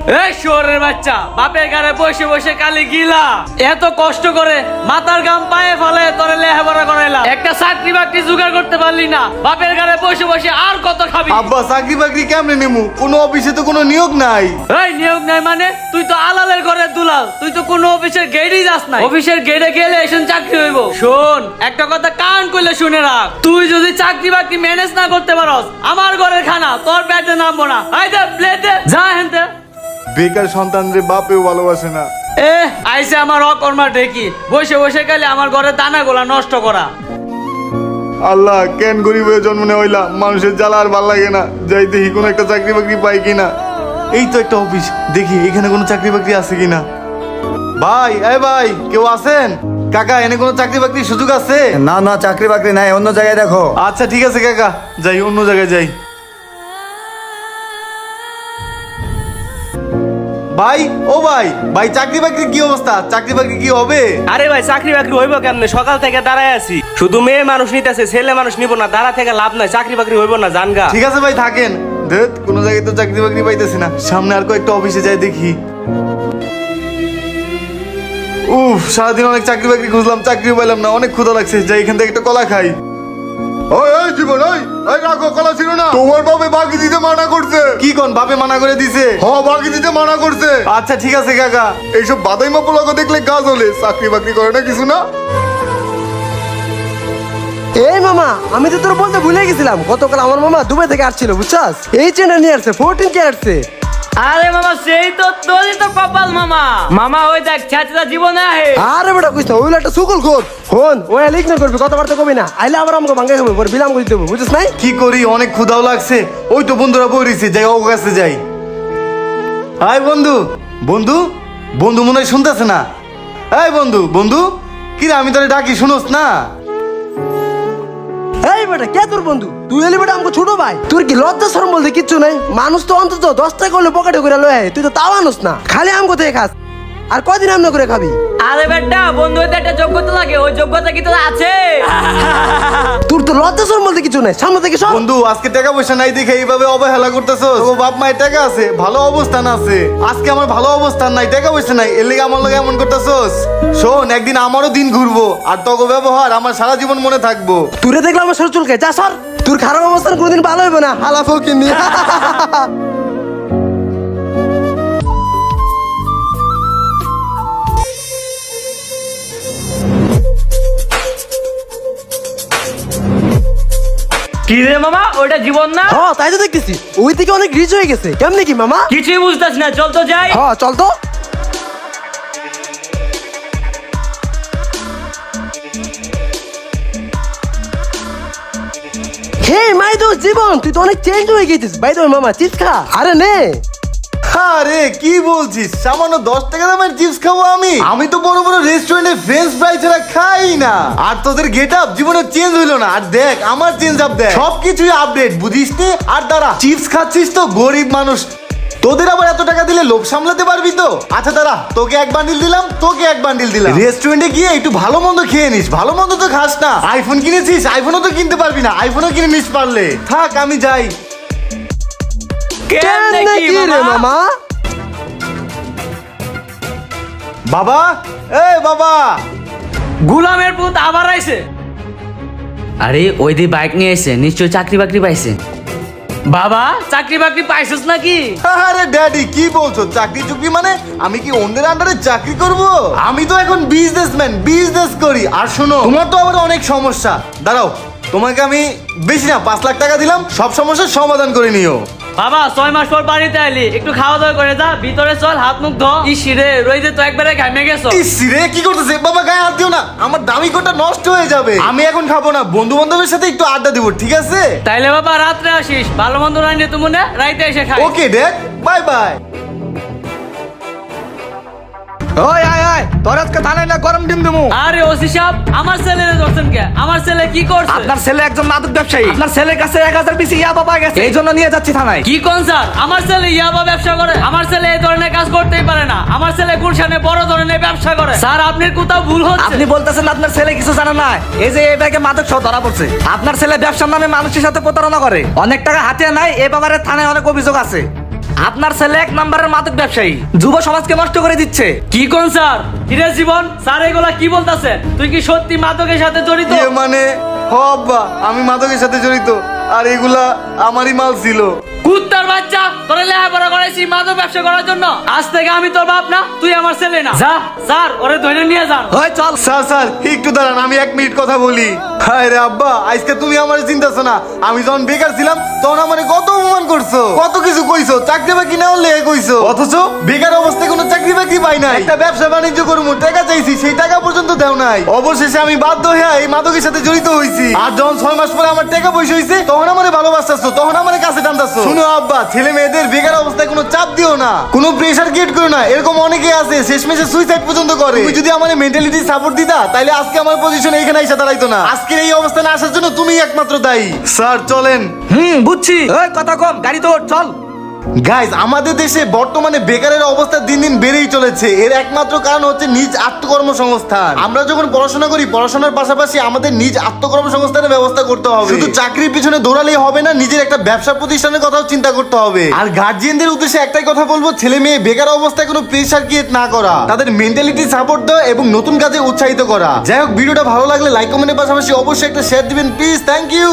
এই শোরের বাচ্চা, বাপের ঘরে বসে বসে কালি গিলা, এত কষ্ট করে মাথার গাম পায়ে ফেলে তোরে লেখাপড়া করাইলাম, একটা চাকরি বাকরি জোগাড় করতে পারলি না, বাপের ঘরে বসে বসে আর কত খাবি? আব্বা চাকরি বাকরি কেমনে নেমু? কোনো অফিসে তো কোনো নিয়োগ নাই। এই নিয়োগ নাই মানে? তুই তো আলালের ঘরে দুলাল, তুই তো কোনো অফিসের গেটেই যাস না। অফিসের গেটে গেলে এসন চাকরি হইব। শোন, একটা কথা কান কইলে শুনে রাখ, তুই যদি চাকরি বাকরি ম্যানেজ না করতে পারস, আমার ঘরের খানা তোর পেটে নামবো না। এই দে প্লেট দে, যা হেনতে। বেকার সন্তান রে বাপেও ভালোবাসে না। আইসে আমার অকর্মা ঢেকি, বসে বসে গেলে আমার ঘরে দানা গোলা নষ্ট করা। আল্লাহ, কেন গরিব হয়ে জন্ম নেওয়া হইলা? মানুষের জ্বালা আর ভাল লাগে না। যাই দেখি কোনো একটা চাকরি বাকরি পাই কিনা। এই তো একটা অফিস, দেখি এখানে কোনো চাকরি বাকরি আছে কিনা। ভাই, ভাই কেউ আছেন? কাকা, এনে কোনো চাকরি বাকরির সুযোগ আছে? না না, চাকরি বাকরি নাই, অন্য জায়গায় দেখো। আচ্ছা ঠিক আছে কাকা, যাই অন্য জায়গায় যাই। ভাই, ও ভাই, ভাই চাকরি বাকরির কি অবস্থা? চাকরি বাকরি কি হবে? আরে ভাই, চাকরি বাকরি হইব কেমনে? সকাল থেকে দাঁড়ায় আছি, শুধু মেয়ে মানুষ নিতেছে, ছেলে মানুষ নিব না। দাঁড়া থেকে লাভ নাই, চাকরি বাকরি হইব না, জানগা। ঠিক আছে ভাই, থাকেন। দেখ, কোনো জায়গায় তো চাকরি বাকরি পাইতেছি না। সামনে আর কয়েকটা অফিসে যাই দেখি। উফ, সারাদিন অনেক চাকরি বাকরি খুঁজলাম, চাকরিও পাইলাম না। অনেক ক্ষুধা লাগছে, যাই এখান থেকে একটা কলা খাই। জীবন, রাখো, কলা ছিল না? তোমার বাপে বাকি দিতে মানা করছে। কি কোন, বাপে মানা করে দিছে? হ্যাঁ, বাকি দিতে মানা করছে। আচ্ছা ঠিক আছে কাকা। এইসব বাদাই মাপলাকে দেখলে গাছ হলে চাকরি বাকরি করে না কিছু না। এই মামা, আমি তো তোর বলতে ভুলে গেছিলাম, গতকাল আমার মামা দুবাই থেকে আসছিল, বুঝছাস? এই চেনে নিয়ে আসছে 14 ক্যারেটসে। আরে মামা, সেই তো তোরই তো কপাল মামা। মামা ওই দেখ, ছাত্রা জীবনে আহে। আরে বেটা কইছ, ওই একটা সুকুল খোর। ফোন ওই লিখ না করবি, কথাবার্তা কবি না। আইলে আবার আমাকে ভাঙ্গা খাবে, পরে বিলাম করে দেবো, বুঝছিস নাই? কি করি, অনেক ক্ষুধাও লাগছে। ওই তো বন্ধুরা বইরিছে, যাই ও কাছে যাই। হাই বন্ধু, বন্ধু, বন্ধু মনে হয় শুনতেছে না। এই বন্ধু, বন্ধু, কিরে আমি তোরে ডাকি, শুনোস না? এই বেটা, কে তোর বন্ধু? তুই এলি বেটা আমাকে ছোট ভাই। তোর কি লজ্জা শরম বলতে কিচ্ছু নাই? মানুষ তো অন্তত 10 টাকা করলে পকেটে করে লয়, তুই তো তাও আনোস না, খালি আমগো থেকে খাস। আর কদিন আমনা করে খাবি? আরে বেটা, বন্ধু হইতে একটা যোগ্যতা লাগে, ওই যোগ্যতা কি তোর আছে? তোর তো লজ্জা শরম বলতে কিছু নাই, সামনে থেকে সব। বন্ধু, আজকে টাকা পয়সা নাই দেখে এইভাবে অবহেলা করতেছস? ও বাপ মায়ের টাকা আছে, ভালো অবস্থান আছে, আজকে আমার ভালো অবস্থান নাই, টাকা পয়সা নাই, এর লেগে আমার লগে এমন করতেছস? শোন, একদিন আমারও দিন ঘুরবো, আর তোকে ব্যবহার আমার সারা জীবন মনে থাকবো। তুরে দেখলাম আমার সর চুলকে, যা সর। তোর খারাপ অবস্থান কোনোদিন ভালো হইবে না, হালা ফকির নিয়ে। কি রে মামা, ওইটা জীবন না? হ্যাঁ, তাই তো দেখতেছি। ওই থেকে অনেক রিচ হয়ে গেছে। কেমনে কি মামা? কিছুই বুঝতেছ না, চল তো যাই। হ্যাঁ চল তো। হে মাই দোস্ত জীবন, তুই তো অনেক চেঞ্জ হয়ে গেছিস। বাই দ্য ওয়ে মামা, চিপস খা। আরে নে। আরে কি বলছিস? সামান্য 10 টাকা দামের চিপস খাবো আমি? আমি তো বড় বড় রেস্টুরেন্টে ফ্রেঞ্চ ফ্রাই ছাড়া খাই না। আর তোদের গেট আপ জীবনে চেঞ্জ হইলো না। আর দেখ আমার চেঞ্জ আপ, দেখ সবকিছুই আপডেট, বুঝিস নি? আর দাঁড়া, চিপস খাচ্ছিস তো, গরিব মানুষ, তোদের আবার এত টাকা দিলে লোভ সামলাতে পারবি তো? আচ্ছা দাঁড়া, তোকে এক বান্ডিল দিলাম, তোকে এক বান্ডিল দিলাম। রেস্টুরেন্টে গিয়ে একটু ভালো মন্দ খেয়ে নিস। ভালো মন্দ তো খাস না। আইফোন কিনেছিস, আইফোনও তো কিনতে পারবি না, আইফোনও কিনে নিস পারলে। থাক, আমি যাই। কেমনে কি রে মামা? বাবা, বাবা, গুলামের পুত আবার আইছে। আরে ওই দি বাইক নিয়ে এসে, নিশ্চয় চাকরি বাকরি পাইছে। বাবা, চাকরি বাকরি পাইছিস নাকি? আরে ড্যাডি, কি বলছো? চাকরি চুকরি মানে? আমি কি অন্যের আন্ডারে চাকরি করব? আমি তো এখন বিজনেসম্যান, বিজনেস করি। আর শোনো, তোমার তো আবার অনেক সমস্যা। দাঁড়াও, তোমাকে আমি বেশি না 5 লাখ টাকা দিলাম, সব সমস্যার সমাধান করে নিও। বাবা, 6 মাস পর বাড়িতে আইলি, একটু খাওয়া দাওয়া করে যা, ভিতরে চল, হাত মুখ ধো। ইসিরে রইদে তো একবারে ঘামে গেছো। ইসিরে কি করতেছে? বাবা গায়ে হাত দিও না, আমার দামি কোটা নষ্ট হয়ে যাবে। আমি এখন খাবো না, বন্ধু বান্ধবের সাথে একটু আড্ডা দিব, ঠিক আছে? তাইলে বাবা রাত্রে আসিস, ভালো মন্দ রান্না তুমি না, রাইতে এসে খাই। Okay dad, bye bye. ওই আয় আয়, তোর আজকে থানায় না গরম ডিম দেবো। আরে ওসি সাহেব, আমার ছেলেরে ধরছেন কে? আমার ছেলে কি করছে? আপনার ছেলে একজন মাদক ব্যবসায়ী, আপনার ছেলের কাছে 1000 পিস ইয়াবা পাওয়া গেছে, এই জন্য নিয়ে যাচ্ছি থানায়। কি কোন স্যার? আমার ছেলে ইয়াবা ব্যবসা করে? আমার ছেলে এই ধরনের কাজ করতেই পারে না। আমার ছেলে গুলশানে বড় ধরনের ব্যবসা করে। স্যার, আপনার কোথাও ভুল হচ্ছে। আপনি বলতেছেন আপনার ছেলে কিছু জানে না? এই যে এই ব্যাগে মাদক সহ ধরা পড়ছে। আপনার ছেলে ব্যবসার নামে মানুষের সাথে প্রতারণা করে, অনেক টাকা হাতে নাই। এ ব্যাপারে থানায় অনেক অভিযোগ আছে। আপনার ছেলে এক নম্বরের মাদক ব্যবসায়ী, যুব সমাজকে নষ্ট করে দিচ্ছে। কি কোন স্যার? কিরে জীবন, স্যার এগুলা কি বলতাছেন? তুই কি সত্যি মাদকের সাথে জড়িত? ইয়ে মানে হ আব্বা, আমি মাদকের সাথে জড়িত, আর এগুলা আমারই মাল ছিল। কুত্তার বাচ্চা, তোরে লেখাপড়া করাইছি মাদক ব্যবসা করার জন্য। আজ থেকে আমি তোর বাপ না, তুই আমার ছেলে না। যা স্যার, ওরে ধরে নিয়ে যান। ওই চল। স্যার স্যার একটু দাঁড়ান, আমি 1 মিনিট কথা বলি। হায় রে আব্বা, আজকে তুমি আমার চিন্তাছো না। আমি যখন বেকার ছিলাম তখন আমারে কত অপমান করছো, কত কিছু কইছো, চাকরি বাকরি না হলে কইছো, অথচ বেকার অবস্থায় কোনো চাকরি বাকরি পাই নাই। একটা ব্যবসা বাণিজ্য করবো, টাকা চাইছি, সেই টাকা পর্যন্ত দেও নাই। অবশেষে আমি বাধ্য হয়ে এই মাদকের সাথে জড়িত হইছি। আর যখন 6 মাস পরে আমার টাকা পয়সা হইছে, তখন আমারে ভালোবাসতাছো, তখন আমারে কাছে টানতাছো। শুনো আব্বা, ছেলে মেয়েদের বেকার অবস্থায় কোনো চাপ দিও না, কোনো প্রেসার ক্রিয়েট করো না। এরকম অনেকে আছে শেষমেশে সুইসাইড পর্যন্ত করে। তুমি যদি আমার মেন্টালিটি সাপোর্ট দিতা, তাহলে আজকে আমার পজিশন এইখানে এসে দাঁড়াইতো না। আজকের এই অবস্থানে আসার জন্য তুমিই একমাত্র দায়ী। স্যার চলেন। বুঝছি। ওই কথা কম, গাড়ি তো ওঠ, চল। গাইজ, আমাদের দেশে বর্তমানে বেকারের অবস্থা দিন দিন বেড়েই চলেছে। এর একমাত্র কারণ হচ্ছে নিজ আত্মকর্মসংস্থান। আমরা যখন পড়াশোনা করি, পড়াশোনার পাশাপাশি আমাদের নিজ আত্মকর্মসংস্থানের ব্যবস্থা করতে হবে। শুধু চাকরির পিছনে দৌড়ালেই হবে না, নিজের একটা ব্যবসা প্রতিষ্ঠানের কথাও চিন্তা করতে হবে। আর গার্জিয়ানদের উদ্দেশ্যে একটাই কথা বলবো, ছেলে মেয়ে বেকার অবস্থায় কোনো প্রেসার ক্রিয়েট না করা, তাদের মেন্টালিটি সাপোর্ট দেওয়া এবং নতুন কাজে উৎসাহিত করা। যাই হোক, ভিডিওটা ভালো লাগলে লাইক কমেন্টের পাশাপাশি অবশ্যই একটা শেয়ার দিবেন প্লিজ। Thank you.